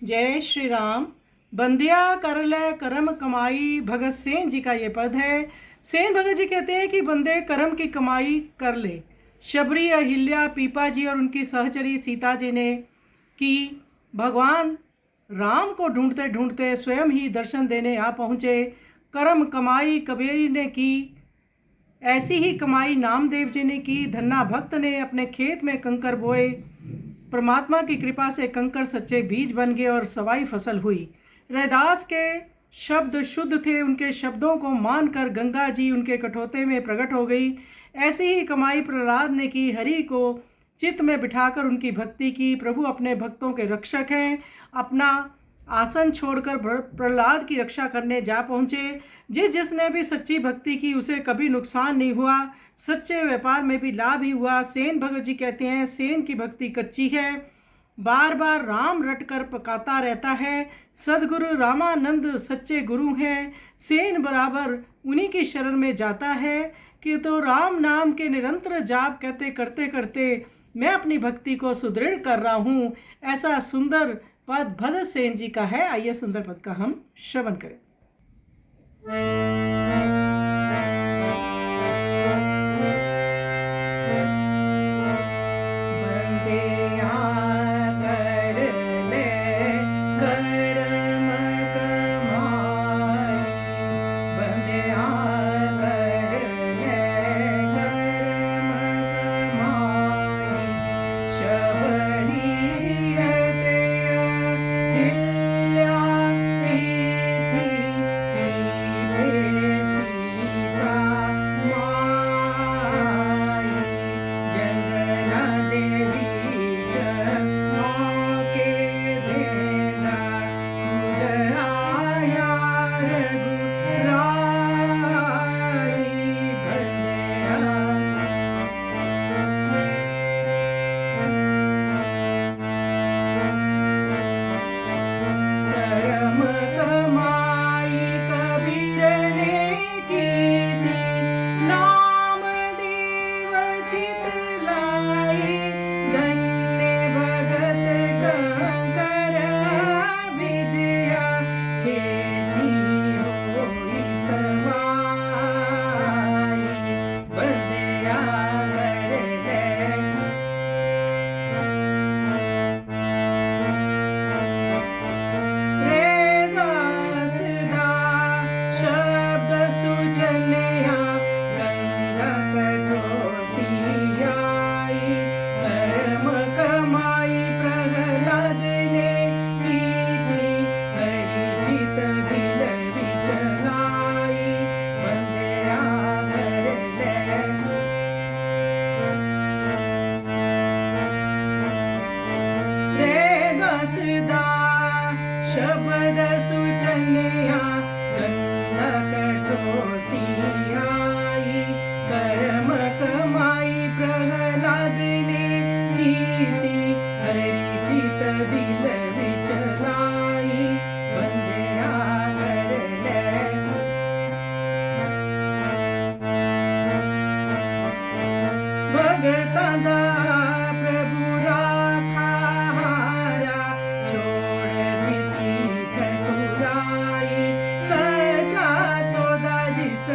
जय श्री राम। बंदिया कर ले कर्म कमाई, भगत सेन जी का ये पद है। सेन भगत जी कहते हैं कि बंदे कर्म की कमाई कर ले। शबरी, अहिल्या, पीपा जी और उनकी सहचरी सीता जी ने की भगवान राम को ढूंढते ढूंढते स्वयं ही दर्शन देने आ पहुँचे। कर्म कमाई कबीर ने की, ऐसी ही कमाई नामदेव जी ने की। धन्ना भक्त ने अपने खेत में कंकर बोए, परमात्मा की कृपा से कंकर सच्चे बीज बन गए और सवाई फसल हुई। रैदास के शब्द शुद्ध थे, उनके शब्दों को मानकर गंगा जी उनके कठोते में प्रकट हो गई। ऐसी ही कमाई प्रहलाद ने की, हरि को चित्त में बिठाकर उनकी भक्ति की। प्रभु अपने भक्तों के रक्षक हैं। अपना आसन छोड़कर प्रहलाद की रक्षा करने जा पहुँचे। जिसने भी सच्ची भक्ति की उसे कभी नुकसान नहीं हुआ, सच्चे व्यापार में भी लाभ ही हुआ। सेन भगत जी कहते हैं, सेन की भक्ति कच्ची है, बार बार राम रट कर पकाता रहता है। सदगुरु रामानंद सच्चे गुरु हैं, सेन बराबर उन्हीं की शरण में जाता है। कि तो राम नाम के निरंतर जाप कहते करते करते मैं अपनी भक्ति को सुदृढ़ कर रहा हूँ। ऐसा सुंदर पद भगत सेन जी का है। आइए सुंदर पद का हम श्रवण करें। शब्द सुचनिया गंगा कटोती आई, कर्म कमाई प्रहलाद ने कीती, हरि चित दिल विचलाई, बंदिया कर ले। भगतां दा प्रभु राखा हारा, छोड़ दिती ठकुराई, सचा सौदा जिस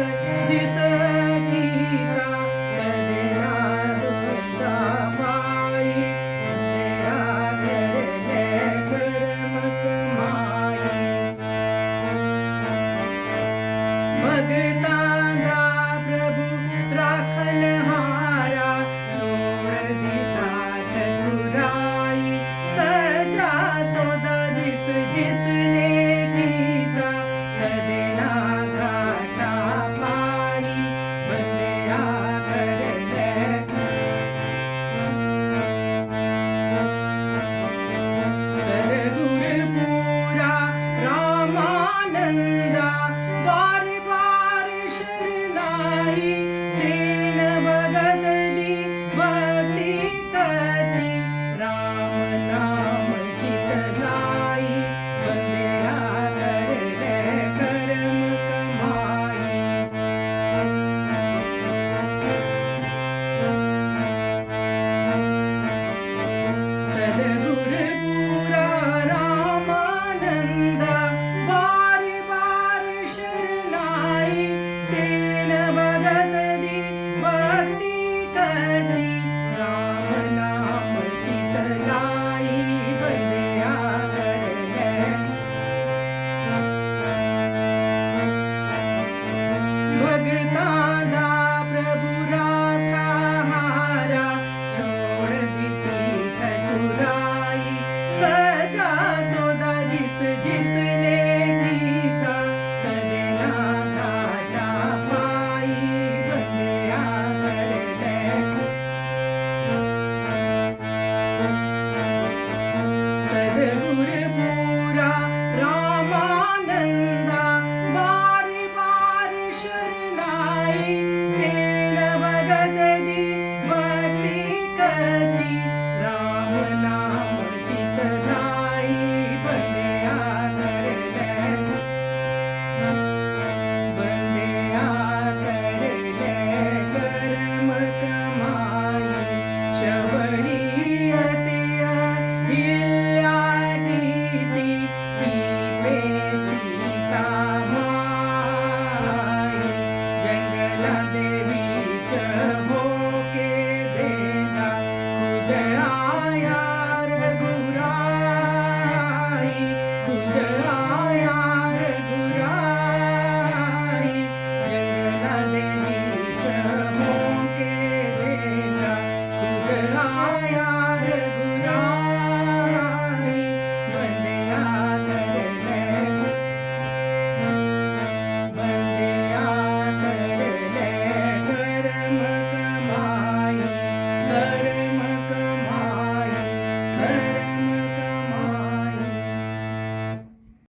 जिस